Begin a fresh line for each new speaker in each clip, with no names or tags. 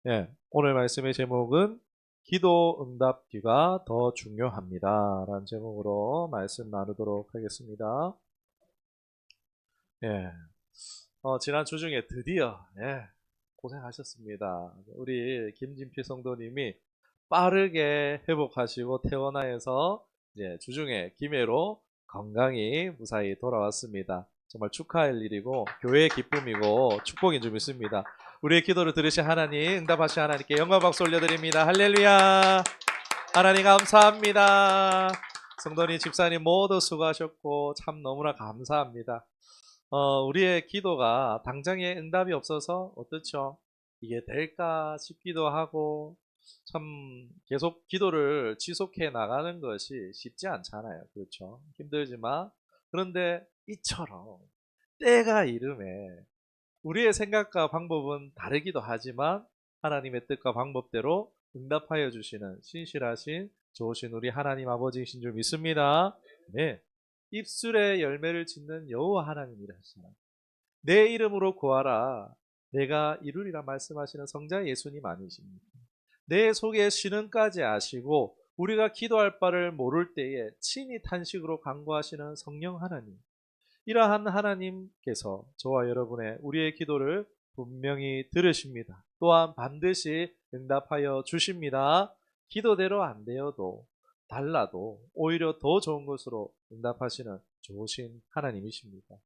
예, 오늘 말씀의 제목은 기도 응답 뒤가 더 중요합니다. 라는 제목으로 말씀 나누도록 하겠습니다. 예, 지난 주 중에 드디어, 고생하셨습니다. 우리 김진필 성도님이 빠르게 회복하시고 퇴원하여서 이제 주중에 김해로 건강히 무사히 돌아왔습니다. 정말 축하할 일이고 교회의 기쁨이고 축복인 줄 믿습니다. 우리의 기도를 들으신 하나님, 응답하신 하나님께 영광 박수 올려드립니다. 할렐루야. 하나님 감사합니다. 성도님, 집사님 모두 수고하셨고 참 너무나 감사합니다. 우리의 기도가 당장에 응답이 없어서 어떻죠? 이게 될까 싶기도 하고 참 계속 기도를 지속해 나가는 것이 쉽지 않잖아요. 그렇죠? 힘들지만 그런데 이처럼 때가 이름에 우리의 생각과 방법은 다르기도 하지만 하나님의 뜻과 방법대로 응답하여 주시는 신실하신 좋으신 우리 하나님 아버지이신 줄 믿습니다. 네. 입술에 열매를 짓는 여호와 하나님이라시나 내 이름으로 구하라 내가 이루리라 말씀하시는 성자 예수님 아니십니까? 내 속에 신은까지 아시고 우리가 기도할 바를 모를 때에 친히 탄식으로 간구하시는 성령 하나님. 이러한 하나님께서 저와 여러분의 우리의 기도를 분명히 들으십니다. 또한 반드시 응답하여 주십니다. 기도대로 안 되어도 달라도 오히려 더 좋은 것으로 응답하시는 좋으신 하나님이십니다.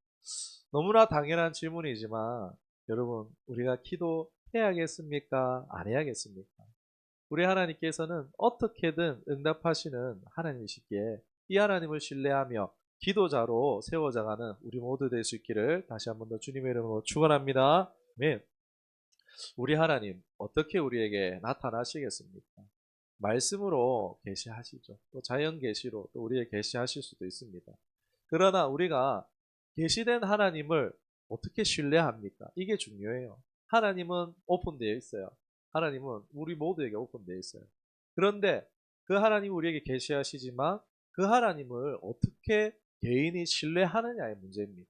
너무나 당연한 질문이지만 여러분 우리가 기도해야겠습니까? 안 해야겠습니까? 우리 하나님께서는 어떻게든 응답하시는 하나님이시기에 이 하나님을 신뢰하며 기도자로 세워져가는 우리 모두 될 수 있기를 다시 한번 더 주님의 이름으로 축원합니다. 아멘. 우리 하나님 어떻게 우리에게 나타나시겠습니까? 말씀으로 계시하시죠. 또 자연 계시로 또 우리에게 계시하실 수도 있습니다. 그러나 우리가 계시된 하나님을 어떻게 신뢰합니까? 이게 중요해요. 하나님은 오픈되어 있어요. 하나님은 우리 모두에게 오픈되어 있어요. 그런데 그 하나님 우리에게 계시하시지만 그 하나님을 어떻게 개인이 신뢰하느냐의 문제입니다.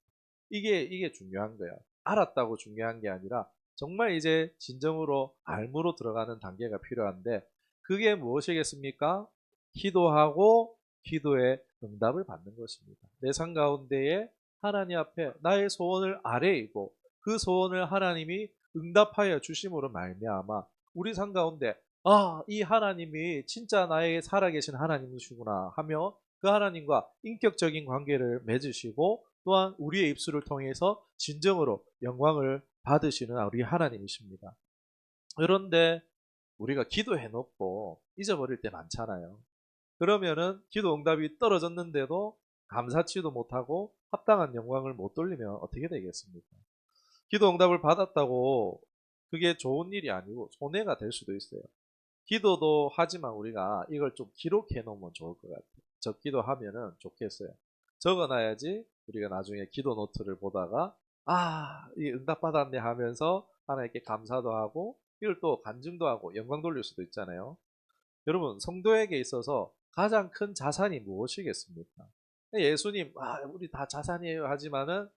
이게 중요한 거예요. 알았다고 중요한 게 아니라 정말 이제 진정으로 알무로 들어가는 단계가 필요한데 그게 무엇이겠습니까? 기도하고 기도의 응답을 받는 것입니다. 내 삶 가운데에 하나님 앞에 나의 소원을 아뢰이고 그 소원을 하나님이 응답하여 주심으로 말미암아 우리 삶 가운데 이 하나님이 진짜 나에게 살아계신 하나님이시구나 하며 그 하나님과 인격적인 관계를 맺으시고 또한 우리의 입술을 통해서 진정으로 영광을 받으시는 우리 하나님이십니다. 그런데 우리가 기도해 놓고 잊어버릴 때 많잖아요. 그러면은 기도 응답이 떨어졌는데도 감사치도 못하고 합당한 영광을 못 돌리면 어떻게 되겠습니까? 기도 응답을 받았다고 그게 좋은 일이 아니고 손해가 될 수도 있어요. 기도도 하지만 우리가 이걸 좀 기록해 놓으면 좋을 것 같아요. 기도하면은 좋겠어요. 적어놔야지 우리가 나중에 기도 노트를 보다가 이 응답 받았네 하면서 하나님께 감사도 하고 이걸 또 간증도 하고 영광 돌릴 수도 있잖아요. 여러분 성도에게 있어서 가장 큰 자산이 무엇이겠습니까? 예수님 우리 다 자산이에요 하지만은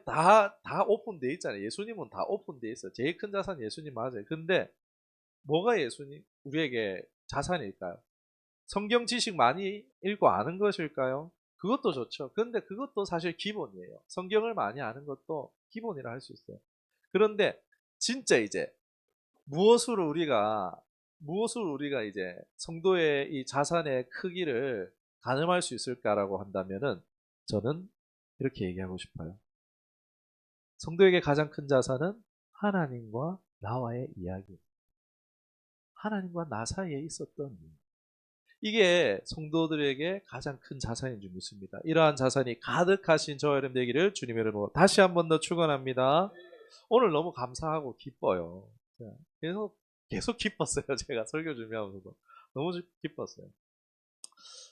다 오픈돼 있잖아요. 예수님은 다 오픈돼 있어요. 제일 큰 자산 예수님 맞아요. 근데 뭐가 예수님 우리에게 자산일까요? 성경 지식 많이 읽고 아는 것일까요? 그것도 좋죠. 그런데 그것도 사실 기본이에요. 성경을 많이 아는 것도 기본이라 할 수 있어요. 그런데 진짜 이제 무엇으로 우리가 이제 성도의 이 자산의 크기를 가늠할 수 있을까라고 한다면은 저는 이렇게 얘기하고 싶어요. 성도에게 가장 큰 자산은 하나님과 나와의 이야기. 하나님과 나 사이에 있었던 일. 이게 성도들에게 가장 큰 자산인 줄 믿습니다. 이러한 자산이 가득하신 저와 여러분 되기를 주님의 이름으로 다시 한 번 더 축원합니다. 오늘 너무 감사하고 기뻐요. 계속 기뻤어요. 제가 설교 준비하면서도 너무 기뻤어요.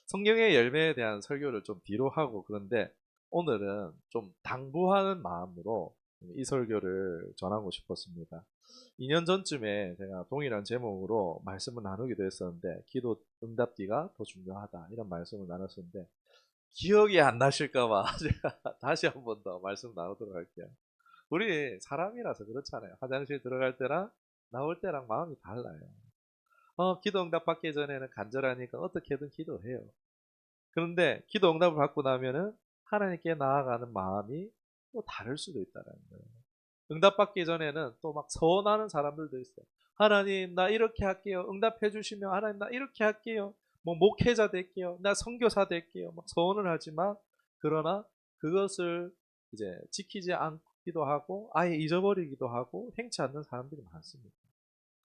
성경의 열매에 대한 설교를 좀 뒤로 하고 그런데 오늘은 좀 당부하는 마음으로 이 설교를 전하고 싶었습니다. 2년 전쯤에 제가 동일한 제목으로 말씀을 나누기도 했었는데 기도 응답기가 더 중요하다 이런 말씀을 나눴었는데 기억이 안 나실까봐 제가 다시 한 번 더 말씀 나누도록 할게요. 우리 사람이라서 그렇잖아요. 화장실 들어갈 때나 나올 때랑 마음이 달라요. 기도 응답 받기 전에는 간절하니까 어떻게든 기도해요. 그런데 기도 응답을 받고 나면은 하나님께 나아가는 마음이 또 다를 수도 있다는 거예요. 응답 받기 전에는 또 막 서원하는 사람들도 있어요. 하나님 나 이렇게 할게요. 응답해 주시면 하나님 나 이렇게 할게요. 뭐 목회자 될게요. 나 선교사 될게요. 막 서원을 하지만 그러나 그것을 이제 지키지 않기도 하고 아예 잊어버리기도 하고 행치 않는 사람들이 많습니다.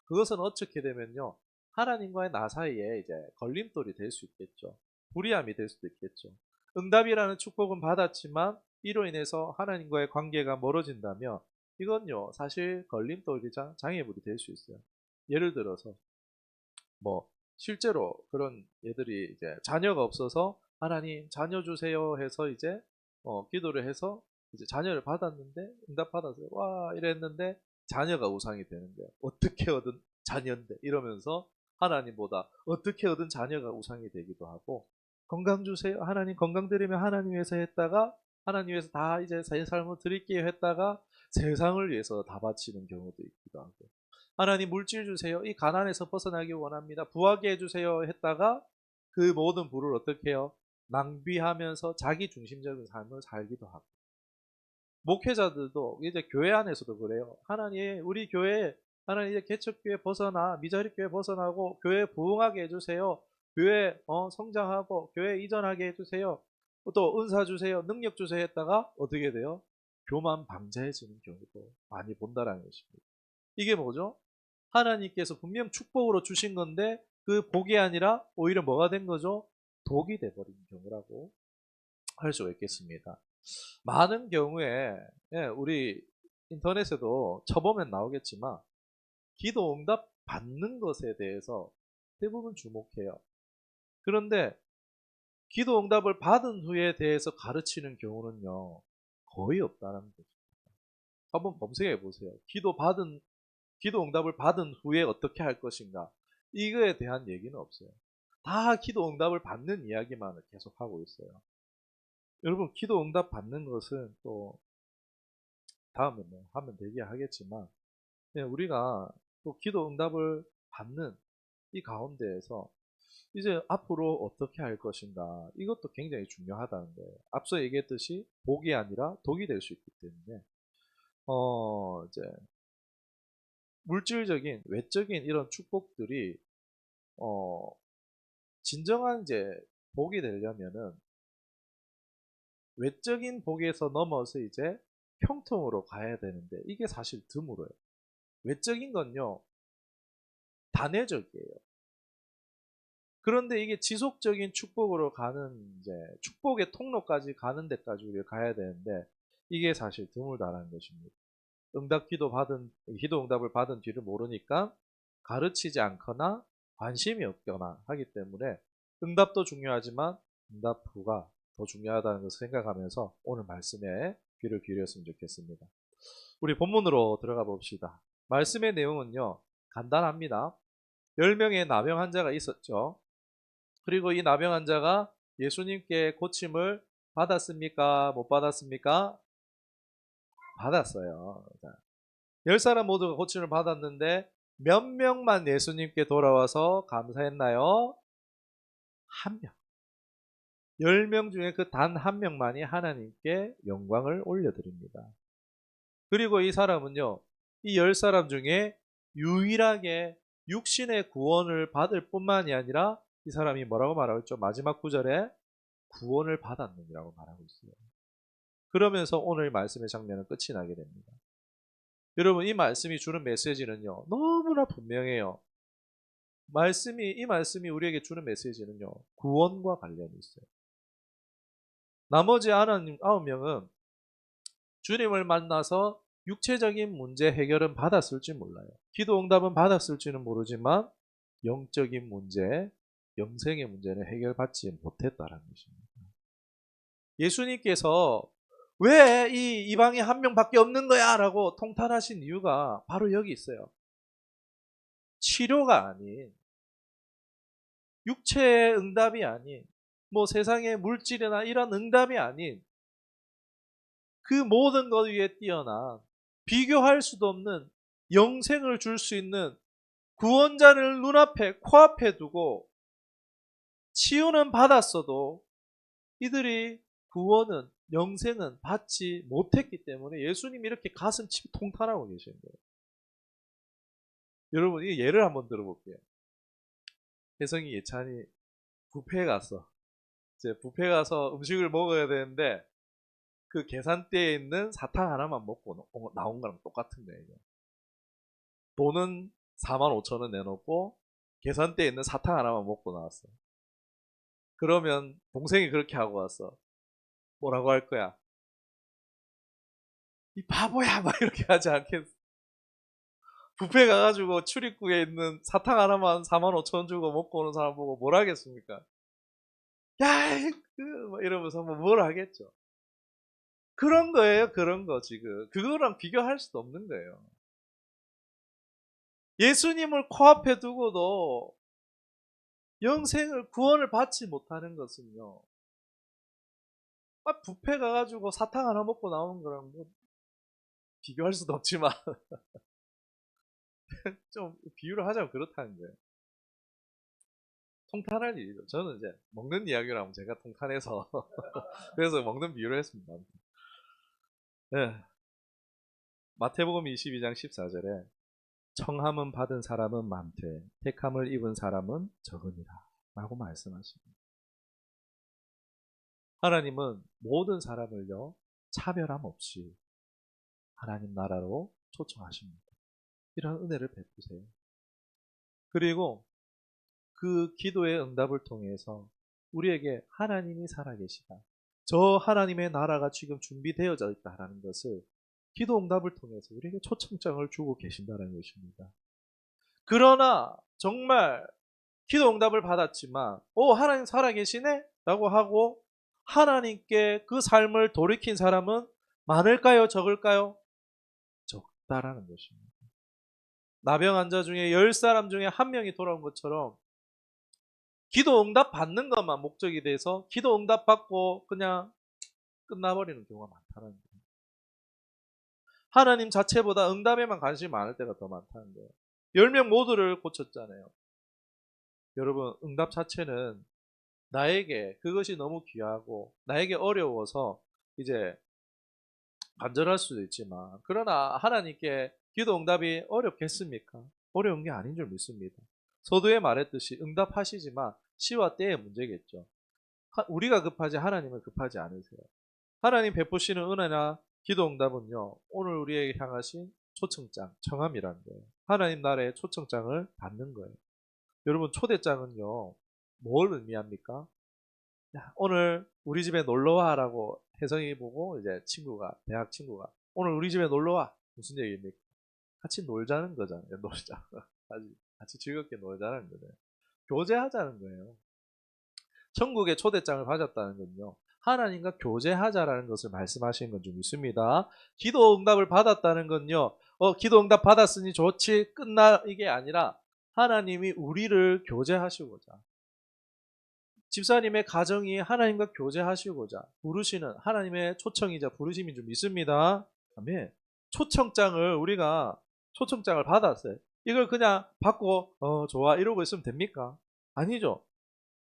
그것은 어떻게 되면요. 하나님과의 나 사이에 이제 걸림돌이 될 수 있겠죠. 불의함이 될 수도 있겠죠. 응답이라는 축복은 받았지만 이로 인해서 하나님과의 관계가 멀어진다면 이건요. 사실 걸림돌이자 장애물이 될 수 있어요. 예를 들어서 뭐 실제로 그런 애들이 이제 자녀가 없어서 하나님 자녀 주세요 해서 이제 기도를 해서 이제 자녀를 받았는데 응답 받았어요. 와 이랬는데 자녀가 우상이 되는 거예요. 어떻게 얻은 자녀인데 이러면서 하나님보다 어떻게 얻은 자녀가 우상이 되기도 하고 건강 주세요. 하나님 건강 드리면 하나님 위해서 했다가 하나님 위해서 다 이제 제 삶을 드릴게요 했다가 세상을 위해서 다 바치는 경우도 있기도 하고 하나님 물질 주세요. 이 가난에서 벗어나기 원합니다. 부하게 해주세요 했다가 그 모든 부를 어떻게 해요? 낭비하면서 자기 중심적인 삶을 살기도 하고 목회자들도 이제 교회 안에서도 그래요. 하나님 우리 교회 하나님 이제 개척교회 벗어나 미자립교회 벗어나고 교회 부흥하게 해주세요. 교회 성장하고 교회 이전하게 해주세요. 또 은사 주세요. 능력 주세요 했다가 어떻게 돼요? 교만 방자해지는 경우도 많이 본다라는 것입니다. 이게 뭐죠? 하나님께서 분명 축복으로 주신 건데 그 복이 아니라 오히려 뭐가 된 거죠? 독이 돼버린 경우라고 할 수가 있겠습니다. 많은 경우에 우리 인터넷에도 쳐보면 나오겠지만 기도 응답 받는 것에 대해서 대부분 주목해요. 그런데 기도 응답을 받은 후에 대해서 가르치는 경우는요 거의 없다는 거죠. 한번 검색해 보세요. 기도 응답을 받은 후에 어떻게 할 것인가 이거에 대한 얘기는 없어요. 다 기도 응답을 받는 이야기만을 계속 하고 있어요. 여러분 기도 응답 받는 것은 또 다음에 뭐 하면 되게 하겠지만 우리가 또 기도 응답을 받는 이 가운데에서 이제 앞으로 어떻게 할 것인가 이것도 굉장히 중요하다는 거예요. 앞서 얘기했듯이 복이 아니라 독이 될 수 있기 때문에 이제 물질적인 외적인 이런 축복들이 어 진정한 이제 복이 되려면은 외적인 복에서 넘어서 이제 형통으로 가야 되는데 이게 사실 드물어요. 외적인 건요 단회적이에요. 그런데 이게 지속적인 축복으로 가는 이제 축복의 통로까지 가는 데까지 우리가 가야 되는데 이게 사실 드물다라는 것입니다. 기도 응답을 받은 뒤를 모르니까 가르치지 않거나 관심이 없거나 하기 때문에 응답도 중요하지만 응답 후가 더 중요하다는 것을 생각하면서 오늘 말씀에 귀를 기울였으면 좋겠습니다. 우리 본문으로 들어가 봅시다. 말씀의 내용은요, 간단합니다. 10명의 나병 환자가 있었죠. 그리고 이 나병 환자가 예수님께 고침을 받았습니까? 못 받았습니까? 받았어요. 10사람 모두가 고침을 받았는데 몇 명만 예수님께 돌아와서 감사했나요? 한 명. 10명 중에 그 단 한 명만이 하나님께 영광을 올려드립니다. 그리고 이 사람은요, 이 10사람 중에 유일하게 육신의 구원을 받을 뿐만이 아니라 이 사람이 뭐라고 말하고 있죠? 마지막 구절에 구원을 받았느니라고 말하고 있어요. 그러면서 오늘 말씀의 장면은 끝이 나게 됩니다. 여러분, 이 말씀이 주는 메시지는요, 너무나 분명해요. 이 말씀이 우리에게 주는 메시지는요, 구원과 관련이 있어요. 나머지 9명은 주님을 만나서 육체적인 문제 해결은 받았을지 몰라요. 기도 응답은 받았을지는 모르지만 영적인 문제, 영생의 문제는 해결받지 못했다는 것입니다. 예수님께서 왜 이 이방인 한 명밖에 없는 거야? 라고 통탄하신 이유가 바로 여기 있어요. 치료가 아닌, 육체의 응답이 아닌, 뭐 세상의 물질이나 이런 응답이 아닌 그 모든 것 위에 뛰어난 비교할 수도 없는 영생을 줄 수 있는 구원자를 눈앞에 코앞에 두고 치유는 받았어도 이들이 구원은 영생은 받지 못했기 때문에 예수님이 이렇게 가슴 치고 통탄하고 계시는 거예요. 여러분 이 예를 한번 들어볼게요. 혜성이 예찬이 뷔페에 갔어. 이제 뷔페 가서 음식을 먹어야 되는데 그 계산대에 있는 사탕 하나만 먹고 나온 거랑 똑같은 거예요. 돈은 45,000원 내놓고 계산대에 있는 사탕 하나만 먹고 나왔어. 그러면 동생이 그렇게 하고 왔어. 뭐라고 할 거야? 이 바보야! 막 이렇게 하지 않겠어? 뷔페 가가지고 출입구에 있는 사탕 하나만 45,000원 주고 먹고 오는 사람 보고 뭘 하겠습니까? 야, 막 이러면서 뭘 하겠죠? 그런 거예요, 그런 거 지금. 그거랑 비교할 수도 없는 거예요. 예수님을 코앞에 두고도 영생을, 구원을 받지 못하는 것은요. 뷔페 가가지고 사탕 하나 먹고 나오는 거랑 뭐 비교할 수도 없지만 좀 비유를 하자면 그렇다는 거예요. 통탄할 일이죠. 저는 이제 먹는 이야기를 하면 제가 통탄해서 그래서 먹는 비유를 했습니다. 네. 마태복음 22장 14절에 청함은 받은 사람은 많되 택함을 입은 사람은 적으니라 라고 말씀하십니다. 하나님은 모든 사람을요 차별함 없이 하나님 나라로 초청하십니다. 이런 은혜를 베푸세요. 그리고 그 기도의 응답을 통해서 우리에게 하나님이 살아계시다. 저 하나님의 나라가 지금 준비되어져 있다라는 것을 기도 응답을 통해서 우리에게 초청장을 주고 계신다는 것입니다. 그러나 정말 기도 응답을 받았지만 하나님 살아계시네? 라고 하고 하나님께 그 삶을 돌이킨 사람은 많을까요? 적을까요? 적다라는 것입니다. 나병 환자 중에 10사람 중에 1명이 돌아온 것처럼 기도 응답 받는 것만 목적이 돼서 기도 응답 받고 그냥 끝나버리는 경우가 많다는 거예요. 하나님 자체보다 응답에만 관심이 많을 때가 더 많다는 거예요. 10명 모두를 고쳤잖아요. 여러분 응답 자체는 나에게 그것이 너무 귀하고 나에게 어려워서 이제 간절할 수도 있지만 그러나 하나님께 기도 응답이 어렵겠습니까? 어려운 게 아닌 줄 믿습니다. 서두에 말했듯이 응답하시지만 시와 때의 문제겠죠. 우리가 급하지 하나님은 급하지 않으세요. 하나님 베푸시는 은혜나 기도 응답은요. 오늘 우리에게 향하신 초청장, 청함이라는 거예요. 하나님 나라의 초청장을 받는 거예요. 여러분 초대장은요. 뭘 의미합니까? 오늘 우리 집에 놀러와 라고 혜성이 보고 이제 대학 친구가 오늘 우리 집에 놀러와. 무슨 얘기입니까? 같이 놀자는 거잖아요. 놀자. 같이 즐겁게 놀자는 거예요. 교제하자는 거예요. 천국의 초대장을 받았다는 건요. 하나님과 교제하자라는 것을 말씀하시는 건 좀 있습니다. 기도 응답을 받았다는 건요. 기도 응답 받았으니 좋지 끝나 이게 아니라 하나님이 우리를 교제하시고자 집사님의 가정이 하나님과 교제하시고자 부르시는 하나님의 초청이자 부르심이 좀 있습니다. 아멘. 우리가 초청장을 받았어요. 이걸 그냥 받고 좋아 이러고 있으면 됩니까? 아니죠.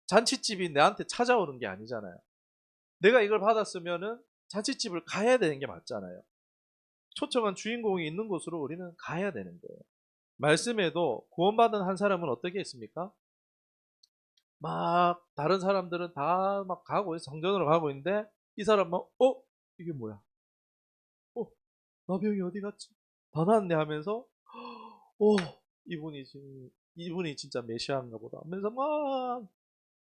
잔치집이 내한테 찾아오는 게 아니잖아요. 내가 이걸 받았으면은 잔치집을 가야 되는 게 맞잖아요. 초청한 주인공이 있는 곳으로 우리는 가야 되는 거예요. 말씀에도 구원받은 한 사람은 어떻게 했습니까? 막 다른 사람들은 다 막 가고 성전으로 가고 있는데 이 사람만 이게 뭐야? 나병이 어디 갔지? 다 나았네 하면서 오 이분이 진짜 메시아인가 보다 하면서 막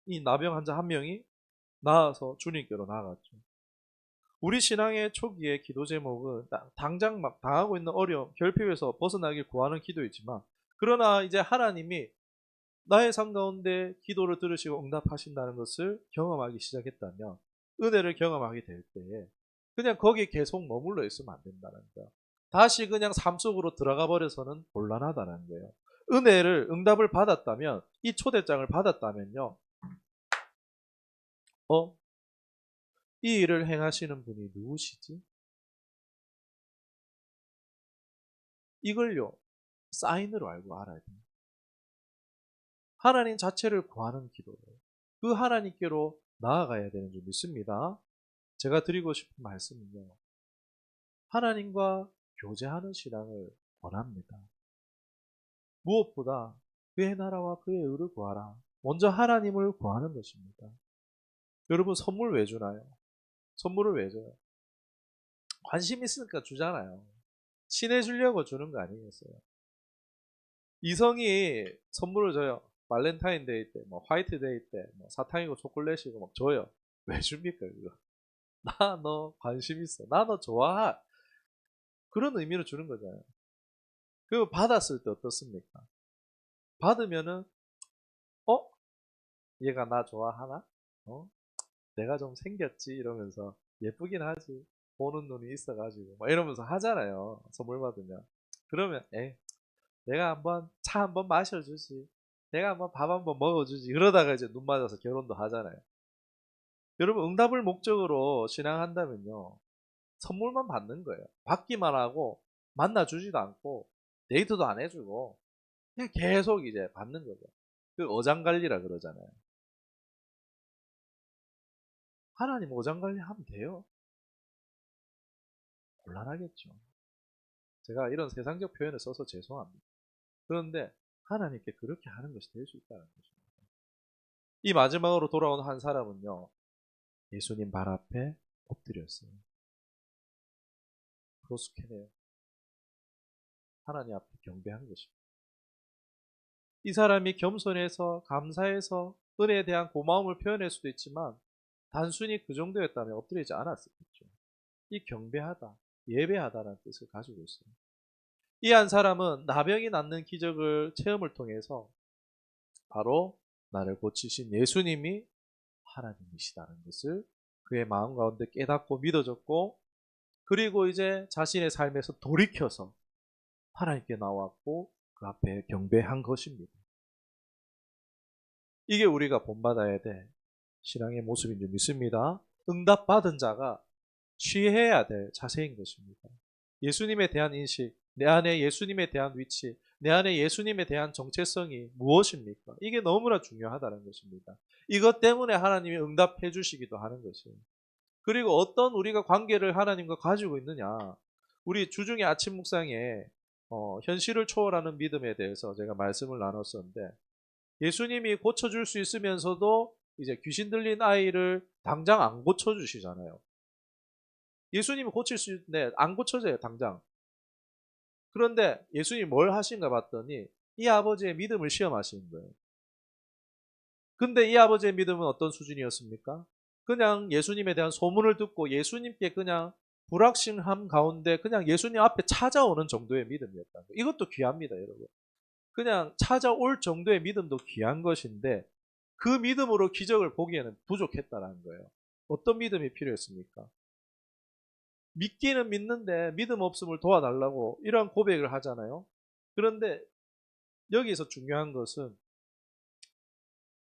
이 나병 환자 한 명이 나아서 주님께로 나아갔죠. 우리 신앙의 초기의 기도 제목은 당장 막 당하고 있는 어려움, 결핍에서 벗어나길 구하는 기도이지만 그러나 이제 하나님이 나의 삶 가운데 기도를 들으시고 응답하신다는 것을 경험하기 시작했다면 은혜를 경험하게 될 때에 그냥 거기에 계속 머물러 있으면 안 된다는 거예요. 다시 그냥 삶 속으로 들어가 버려서는 곤란하다는 거예요. 응답을 받았다면 이 초대장을 받았다면요. 이 일을 행하시는 분이 누구시지? 이걸요, 사인으로 알고 알아야 돼요. 하나님 자체를 구하는 기도예요. 그 하나님께로 나아가야 되는 줄 믿습니다. 제가 드리고 싶은 말씀은요, 하나님과 교제하는 신앙을 원합니다. 무엇보다 그의 나라와 그의 의를 구하라. 먼저 하나님을 구하는 것입니다. 여러분, 선물 왜 주나요? 선물을 왜 줘요? 관심 있으니까 주잖아요. 친해지려고 주는 거 아니겠어요? 이성이 선물을 줘요. 발렌타인데이 때, 뭐 화이트데이 때, 뭐 사탕이고 초콜릿이고 막 줘요. 왜 줍니까 그거? 나 너 관심 있어. 나 너 좋아해. 그런 의미로 주는 거잖아요. 그거 받았을 때 어떻습니까? 받으면은 얘가 나 좋아하나? 내가 좀 생겼지 이러면서 예쁘긴 하지. 보는 눈이 있어가지고 막 이러면서 하잖아요. 선물 받으면. 그러면 내가 한번 차 한번 마셔주지. 내가 한번 밥 한번 먹어주지. 그러다가 이제 눈 맞아서 결혼도 하잖아요. 여러분, 응답을 목적으로 신앙한다면요, 선물만 받는 거예요. 받기만 하고 만나주지도 않고 데이트도 안 해주고 그냥 계속 이제 받는 거죠. 그 어장관리라 그러잖아요. 하나님 어장관리 하면 돼요? 곤란하겠죠. 제가 이런 세상적 표현을 써서 죄송합니다. 그런데 하나님께 그렇게 하는 것이 될 수 있다는 것입니다. 이 마지막으로 돌아온 한 사람은요, 예수님 발 앞에 엎드렸어요. 프로스케네요. 하나님 앞에 경배한 것입니다. 이 사람이 겸손해서 감사해서 은혜에 대한 고마움을 표현할 수도 있지만 단순히 그 정도였다면 엎드리지 않았었겠죠. 이 경배하다, 예배하다라는 뜻을 가지고 있어요. 이 한 사람은 나병이 낫는 기적을 체험을 통해서 바로 나를 고치신 예수님이 하나님이시다는 것을 그의 마음 가운데 깨닫고 믿어졌고, 그리고 이제 자신의 삶에서 돌이켜서 하나님께 나왔고 그 앞에 경배한 것입니다. 이게 우리가 본받아야 될 신앙의 모습인 줄 믿습니다. 응답받은 자가 취해야 될 자세인 것입니다. 예수님에 대한 인식, 내 안에 예수님에 대한 위치, 내 안에 예수님에 대한 정체성이 무엇입니까? 이게 너무나 중요하다는 것입니다. 이것 때문에 하나님이 응답해 주시기도 하는 것이에요. 그리고 어떤 우리가 관계를 하나님과 가지고 있느냐. 우리 주중에 아침 묵상에 현실을 초월하는 믿음에 대해서 제가 말씀을 나눴었는데, 예수님이 고쳐줄 수 있으면서도 이제 귀신 들린 아이를 당장 안 고쳐주시잖아요. 예수님이 고칠 수 있는데 안 고쳐져요, 당장. 그런데 예수님이 뭘 하신가 봤더니 이 아버지의 믿음을 시험하시는 거예요. 근데 이 아버지의 믿음은 어떤 수준이었습니까? 그냥 예수님에 대한 소문을 듣고 예수님께 그냥 불확신함 가운데 그냥 예수님 앞에 찾아오는 정도의 믿음이었다는 거예요. 이것도 귀합니다, 여러분. 그냥 찾아올 정도의 믿음도 귀한 것인데 그 믿음으로 기적을 보기에는 부족했다는 거예요. 어떤 믿음이 필요했습니까? 믿기는 믿는데 믿음 없음을 도와달라고 이런 고백을 하잖아요. 그런데 여기서 중요한 것은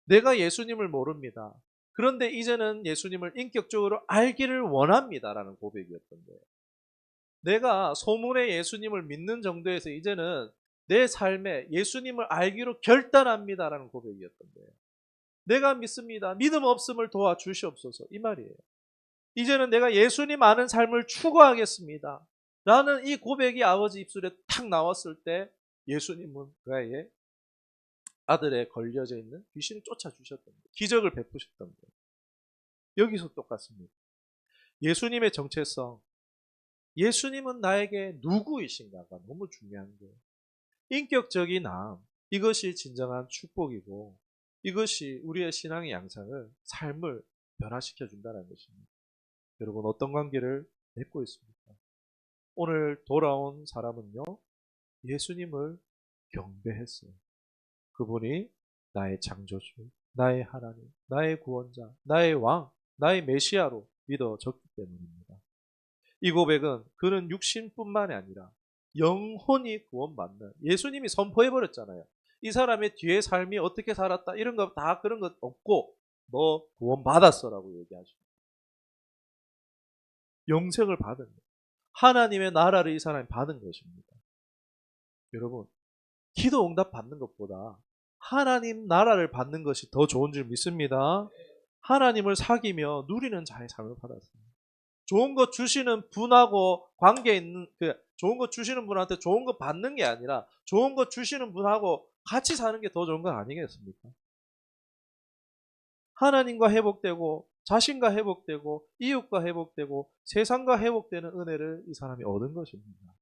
내가 예수님을 모릅니다. 그런데 이제는 예수님을 인격적으로 알기를 원합니다라는 고백이었던 거예요. 내가 소문의 예수님을 믿는 정도에서 이제는 내 삶에 예수님을 알기로 결단합니다라는 고백이었던 거예요. 내가 믿습니다. 믿음 없음을 도와주시옵소서, 이 말이에요. 이제는 내가 예수님 아는 삶을 추구하겠습니다 라는 이 고백이 아버지 입술에 탁 나왔을 때 예수님은 그 아이의 아들에 걸려져 있는 귀신을 쫓아주셨던 거예요. 기적을 베푸셨던 거예요. 여기서 똑같습니다. 예수님의 정체성, 예수님은 나에게 누구이신가가 너무 중요한 거예요. 인격적인 나음, 이것이 진정한 축복이고 이것이 우리의 신앙의 양상을, 삶을 변화시켜 준다는 것입니다. 여러분, 어떤 관계를 맺고 있습니까? 오늘 돌아온 사람은요, 예수님을 경배했어요. 그분이 나의 창조주, 나의 하나님, 나의 구원자, 나의 왕, 나의 메시아로 믿어졌기 때문입니다. 이 고백은 그는 육신뿐만이 아니라 영혼이 구원받는, 예수님이 선포해버렸잖아요. 이 사람의 뒤에 삶이 어떻게 살았다 이런 거 다 그런 것 없고 너 구원받았어라고 얘기하십니다. 영생을 받은 거예요. 하나님의 나라를 이 사람이 받은 것입니다. 여러분, 기도 응답 받는 것보다 하나님 나라를 받는 것이 더 좋은 줄 믿습니다. 하나님을 사귀며 누리는 자의 삶을 받았어요. 좋은 것 주시는 분하고 관계 있는, 좋은 것 주시는 분한테 좋은 것 받는 게 아니라 좋은 것 주시는 분하고 같이 사는 게 더 좋은 건 아니겠습니까? 하나님과 회복되고 자신과 회복되고 이웃과 회복되고 세상과 회복되는 은혜를 이 사람이 얻은 것입니다.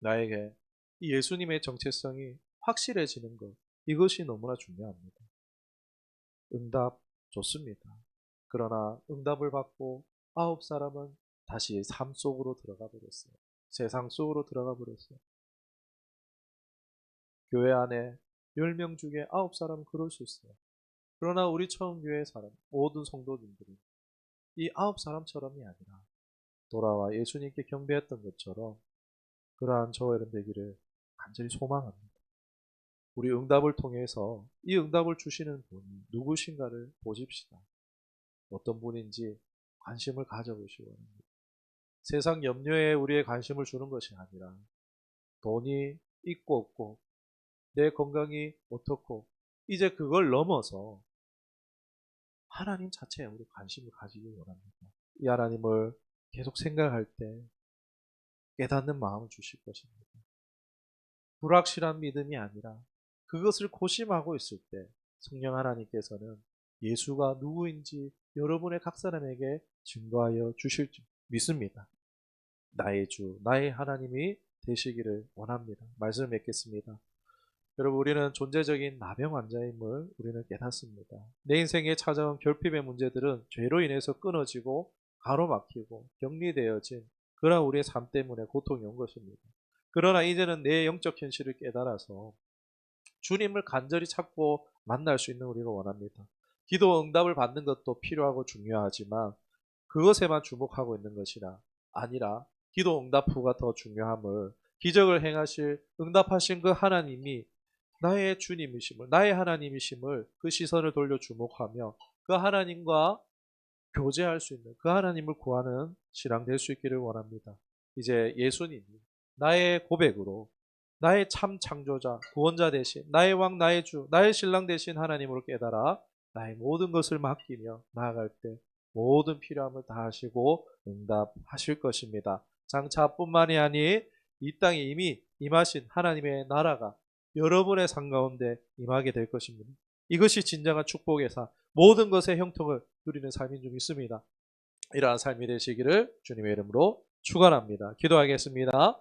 나에게 이 예수님의 정체성이 확실해지는 것, 이것이 너무나 중요합니다. 응답 좋습니다. 그러나 응답을 받고 9사람은 다시 삶 속으로 들어가 버렸어요. 세상 속으로 들어가 버렸어요. 교회 안에 10명 중에 9사람은 그럴 수 있어요. 그러나 우리 처음 교회 사람, 모든 성도님들은 이 9사람처럼이 아니라 돌아와 예수님께 경배했던 것처럼 그러한 저와 여러분 되기를 간절히 소망합니다. 우리 응답을 통해서 이 응답을 주시는 분이 누구신가를 보십시다. 어떤 분인지 관심을 가져보시기 바랍니다. 세상 염려에 우리의 관심을 주는 것이 아니라 돈이 있고 없고 내 건강이 어떻고 이제 그걸 넘어서 하나님 자체에 우리 관심을 가지기 원합니다. 이 하나님을 계속 생각할 때 깨닫는 마음을 주실 것입니다. 불확실한 믿음이 아니라 그것을 고심하고 있을 때 성령 하나님께서는 예수가 누구인지 여러분의 각 사람에게 증거하여 주실 줄 믿습니다. 나의 주, 나의 하나님이 되시기를 원합니다. 말씀을 맺겠습니다. 여러분, 우리는 존재적인 나병 환자임을 우리는 깨닫습니다. 내 인생에 찾아온 결핍의 문제들은 죄로 인해서 끊어지고 가로막히고 격리되어진 그러한 우리의 삶 때문에 고통이 온 것입니다. 그러나 이제는 내 영적 현실을 깨달아서 주님을 간절히 찾고 만날 수 있는 우리가 원합니다. 기도 응답을 받는 것도 필요하고 중요하지만 그것에만 주목하고 있는 것이라 아니라 기도 응답 후가 더 중요함을 기적을 행하실 응답하신 그 하나님이 나의 주님이심을 나의 하나님이심을 그 시선을 돌려 주목하며 그 하나님과 교제할 수 있는 그 하나님을 구하는 신앙 될 수 있기를 원합니다. 이제 예수님이 나의 고백으로 나의 참 창조자 구원자 되신 나의 왕 나의 주 나의 신랑 되신 하나님으로 깨달아 나의 모든 것을 맡기며 나아갈 때 모든 필요함을 다하시고 응답하실 것입니다. 장차뿐만이 아니 이 땅에 이미 임하신 하나님의 나라가 여러분의 삶 가운데 임하게 될 것입니다. 이것이 진정한 축복에서 모든 것의 형통을 누리는 삶인 줄 믿습니다. 이러한 삶이 되시기를 주님의 이름으로 축원합니다. 기도하겠습니다.